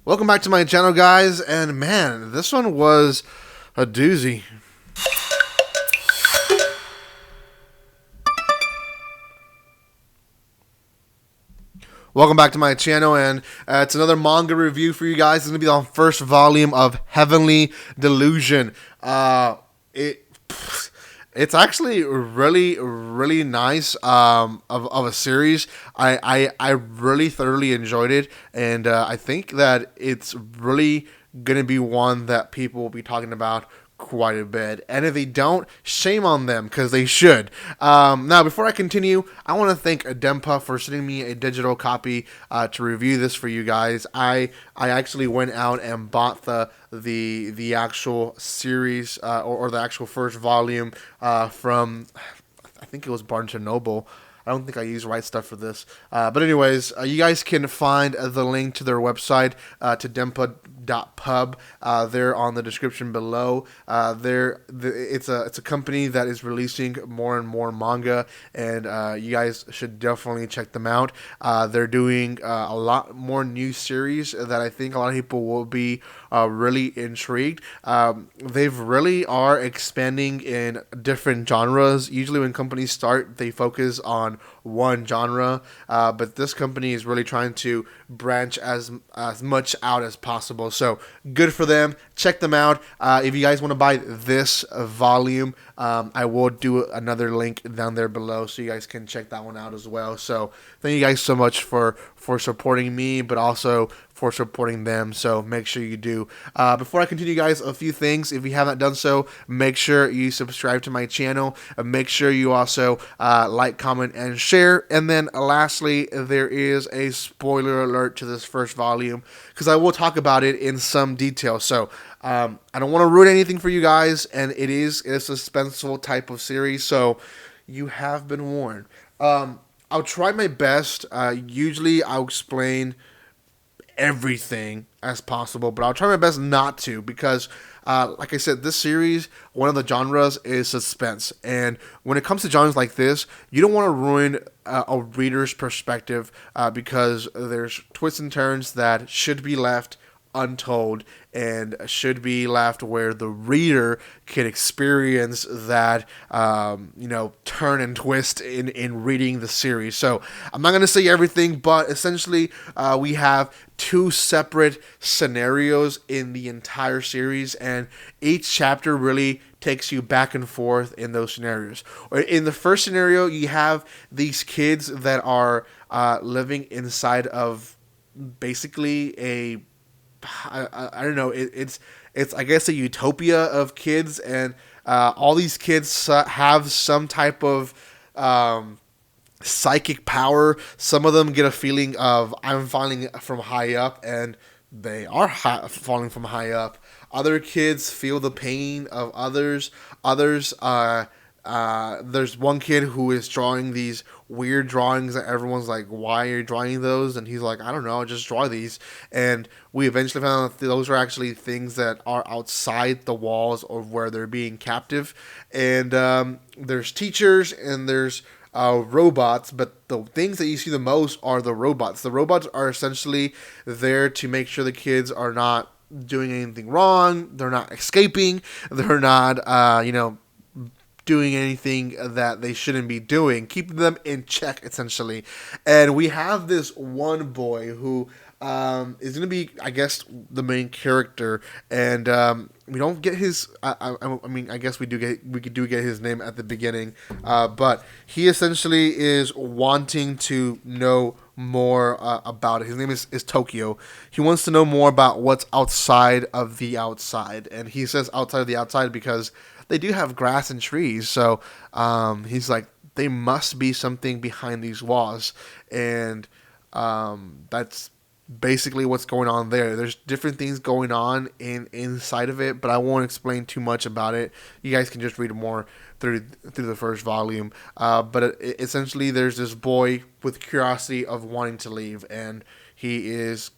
Welcome back to my channel, guys, and man, this one was a doozy. Welcome back to my channel, and it's another manga review for you guys. It's going to be the first volume of Heavenly Delusion. It's actually really nice of a series. I really thoroughly enjoyed it, and I think that it's really going to be one that people will be talking about quite a bit. And if they don't, shame on them, because they should. Now, before I continue, I want to thank Denpa for sending me a digital copy to review this for you guys. I actually went out and bought the actual series or the actual first volume from, I think it was Barnes & Noble. I don't think I used Right Stuff for this. But anyways, you guys can find the link to their website, to denpa.pub, there on the description below. It's a company that is releasing more and more manga, and you guys should definitely check them out. They're doing a lot more new series that I think a lot of people will be really intrigued. They really are expanding in different genres. Usually when companies start, they focus on one genre, but this company is really trying to branch as much out as possible. So good for them. Check them out. If you guys want to buy this volume, I will do another link down there below, so you guys can check that one out as well. So thank you guys so much for supporting me, but also for supporting them, so make sure you do. Before I continue, guys, a few things. If you haven't done so, make sure you subscribe to my channel. Make sure you also like, comment, and share. And then lastly, there is a spoiler alert to this first volume, because I will talk about it in some detail. So I don't want to ruin anything for you guys, and it is a suspenseful type of series, so you have been warned. I'll try my best. Usually I'll explain everything as possible, but I'll try my best not to, because like I said, this series, one of the genres is suspense, and when it comes to genres like this, you don't want to ruin a reader's perspective, because there's twists and turns that should be left untold and should be left where the reader can experience that turn and twist in reading the series. So I'm not going to say everything, but essentially we have two separate scenarios in the entire series, and each chapter really takes you back and forth in those scenarios. In the first scenario, you have these kids that are living inside of basically I don't know. It's I guess a utopia of kids, and all these kids have some type of psychic power. Some of them get a feeling of I'm falling from high up, and they are falling from high up. Other kids feel the pain of others. There's one kid who is drawing these weird drawings that everyone's like, why are you drawing those? And he's like, I don't know, I'll just draw these. And we eventually found out that those are actually things that are outside the walls of where they're being captive. And there's teachers, and there's robots, but the things that you see the most are the robots. The robots are essentially there to make sure the kids are not doing anything wrong. They're not escaping. They're not, doing anything that they shouldn't be doing, keeping them in check, essentially. And we have this one boy who is going to be, I guess, the main character, and we don't get his. I mean, I guess we do get his name at the beginning, but he essentially is wanting to know more about it. His name is Tokyo. He wants to know more about what's outside of the outside, and he says outside of the outside because they do have grass and trees. So he's like, they must be something behind these walls, and that's basically what's going on there. There's different things going on inside of it, but I won't explain too much about it. You guys can just read more through the first volume. But essentially, there's this boy with curiosity of wanting to leave, and he is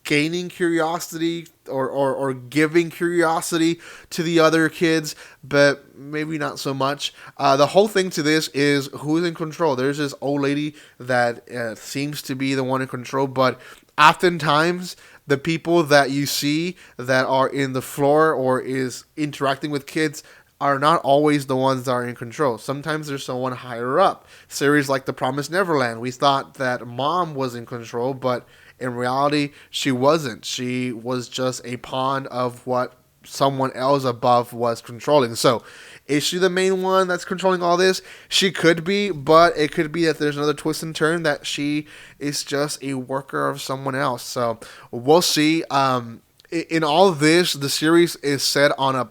gaining curiosity or giving curiosity to the other kids, but maybe not so much. The whole thing to this is who's in control. There's this old lady that seems to be the one in control, but oftentimes the people that you see that are in the floor or is interacting with kids are not always the ones that are in control. Sometimes there's someone higher up. Series like The Promised Neverland, we thought that mom was in control, but in reality, she wasn't. She was just a pawn of what someone else above was controlling. So, is she the main one that's controlling all this? She could be, but it could be that there's another twist and turn that she is just a worker of someone else. So, we'll see. In all of this, the series is set on a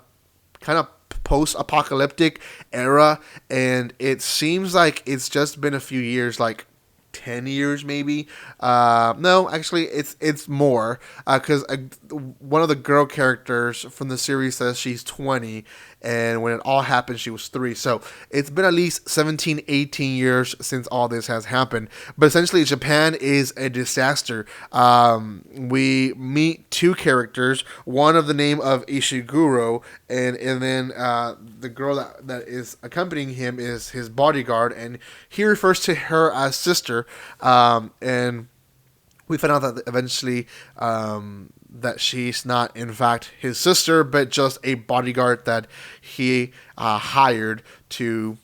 kind of post-apocalyptic era, and it seems like it's just been a few years, like 10 years maybe. No, actually it's more, because one of the girl characters from the series says she's 20, and when it all happened she was 3. So it's been at least 17, 18 years since all this has happened. But essentially Japan is a disaster. We meet 2 characters, one of the name of Ishiguro, and then the girl that is accompanying him is his bodyguard, and he refers to her as sister. And we found out that eventually that she's not in fact his sister, but just a bodyguard that he hired to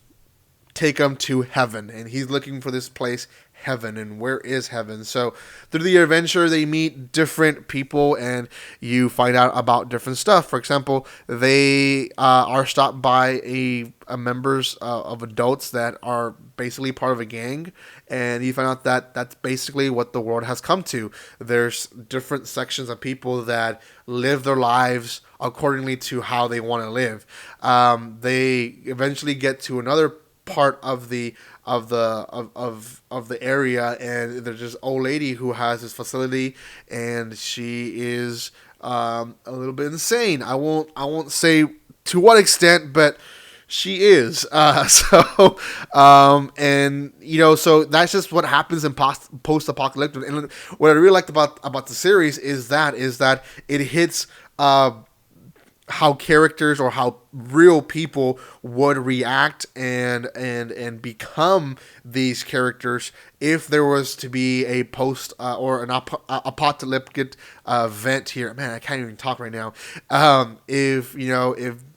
take him to heaven, and he's looking for this place, heaven, and where is heaven. So through the adventure they meet different people and you find out about different stuff. For example, they are stopped by a members of adults that are basically part of a gang, and you find out that that's basically what the world has come to. There's different sections of people that live their lives accordingly to how they want to live. They eventually get to another part of the area, and there's this old lady who has this facility, and she is a little bit insane. I won't say to what extent, but she is. And so that's just what happens in post-apocalyptic. And what I really liked about the series is that it hits how characters or how real people would react and become these characters if there was to be a post or an apocalyptic event here. Man, I can't even talk right now. If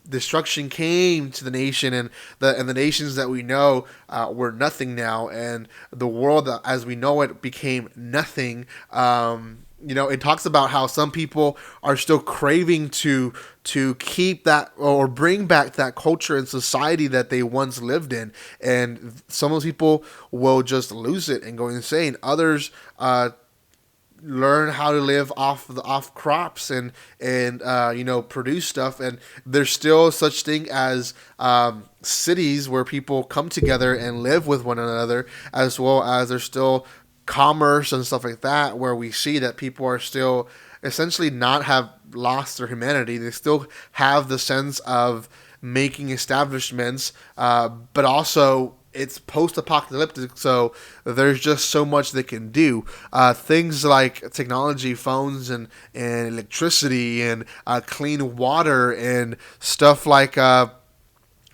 destruction came to the nation, and the nations that we know were nothing now, and the world as we know it became nothing. It talks about how some people are still craving to keep that or bring back that culture and society that they once lived in, and some of those people will just lose it and go insane. Others learn how to live off crops and produce stuff, and there's still such thing as cities where people come together and live with one another, as well as there's still commerce and stuff like that, where we see that people are still essentially not have lost their humanity. They still have the sense of making establishments, but also it's post-apocalyptic, so there's just so much they can do. Things like technology, phones, and electricity, and clean water, and stuff like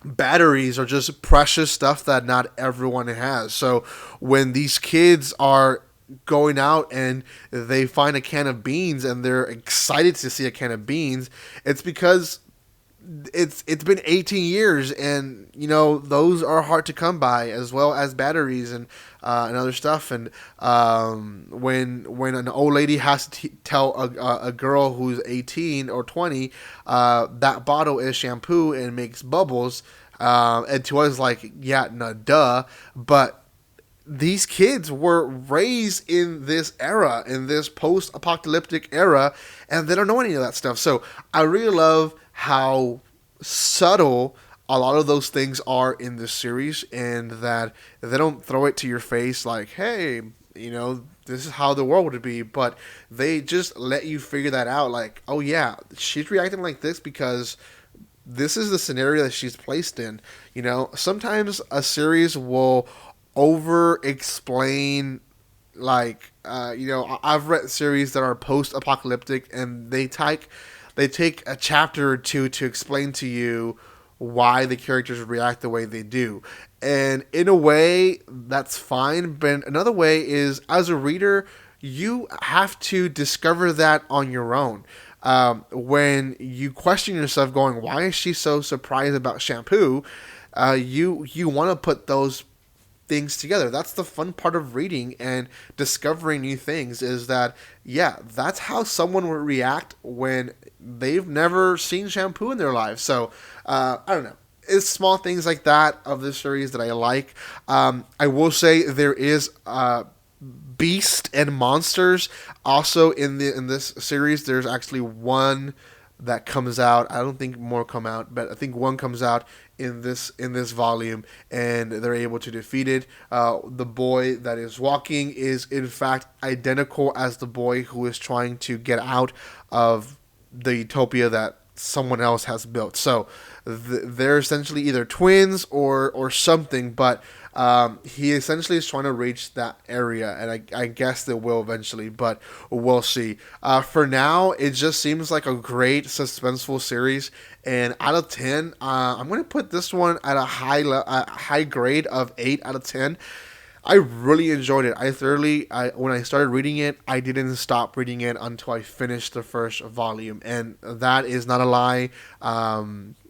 batteries are just precious stuff that not everyone has. So when these kids are going out and they find a can of beans and they're excited to see a can of beans, it's because it's been 18 years, and those are hard to come by, as well as batteries and other stuff. And when an old lady has to tell a girl who's 18 or 20 that bottle is shampoo and makes bubbles, and to us like, yeah, no, duh, but these kids were raised in this era, in this post-apocalyptic era, and they don't know any of that stuff. So I really love how subtle a lot of those things are in this series, and that they don't throw it to your face like, hey, this is how the world would be, but they just let you figure that out. Like, oh yeah, she's reacting like this because this is the scenario that she's placed in. Sometimes a series will over explain, like I've read series that are post-apocalyptic, and they take a chapter or two to explain to you why the characters react the way they do. And in a way, that's fine. But another way is, as a reader, you have to discover that on your own. When you question yourself, going, "Why is she so surprised about shampoo?" You want to put those things together. That's the fun part of reading and discovering new things. Is that, yeah, that's how someone would react when they've never seen shampoo in their life. So I don't know. It's small things like that of this series that I like. I will say there is beast and monsters also in this series. There's actually one that comes out. I don't think more come out, but I think one comes out in this volume, and they're able to defeat it. The boy that is walking is in fact identical as the boy who is trying to get out of the utopia that someone else has built. So they're essentially either twins or something, but he essentially is trying to reach that area, and I guess they will eventually, but we'll see. For now, it just seems like a great suspenseful series, and out of 10, I'm going to put this one at a high grade of 8 out of 10. I really enjoyed it. When I started reading it, I didn't stop reading it until I finished the first volume, and that is not a lie.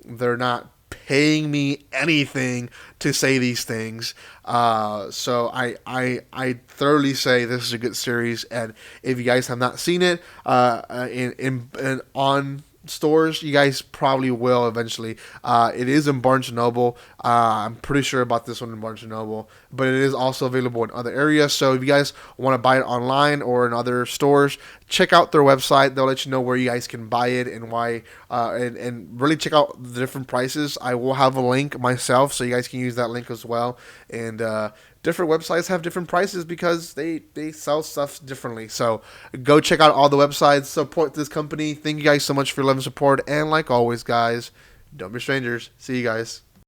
They're not paying me anything to say these things, so I thoroughly say this is a good series. And if you guys have not seen it, on stores, you guys probably will eventually. It is in Barnes & Noble. I'm pretty sure about this one in Barnes & Noble, but it is also available in other areas. So if you guys want to buy it online or in other stores, check out their website. They'll let you know where you guys can buy it and why, and really check out the different prices. I will have a link myself, so you guys can use that link as well. And different websites have different prices because they sell stuff differently. So go check out all the websites. Support this company. Thank you guys so much for your love and support. And like always, guys, don't be strangers. See you guys.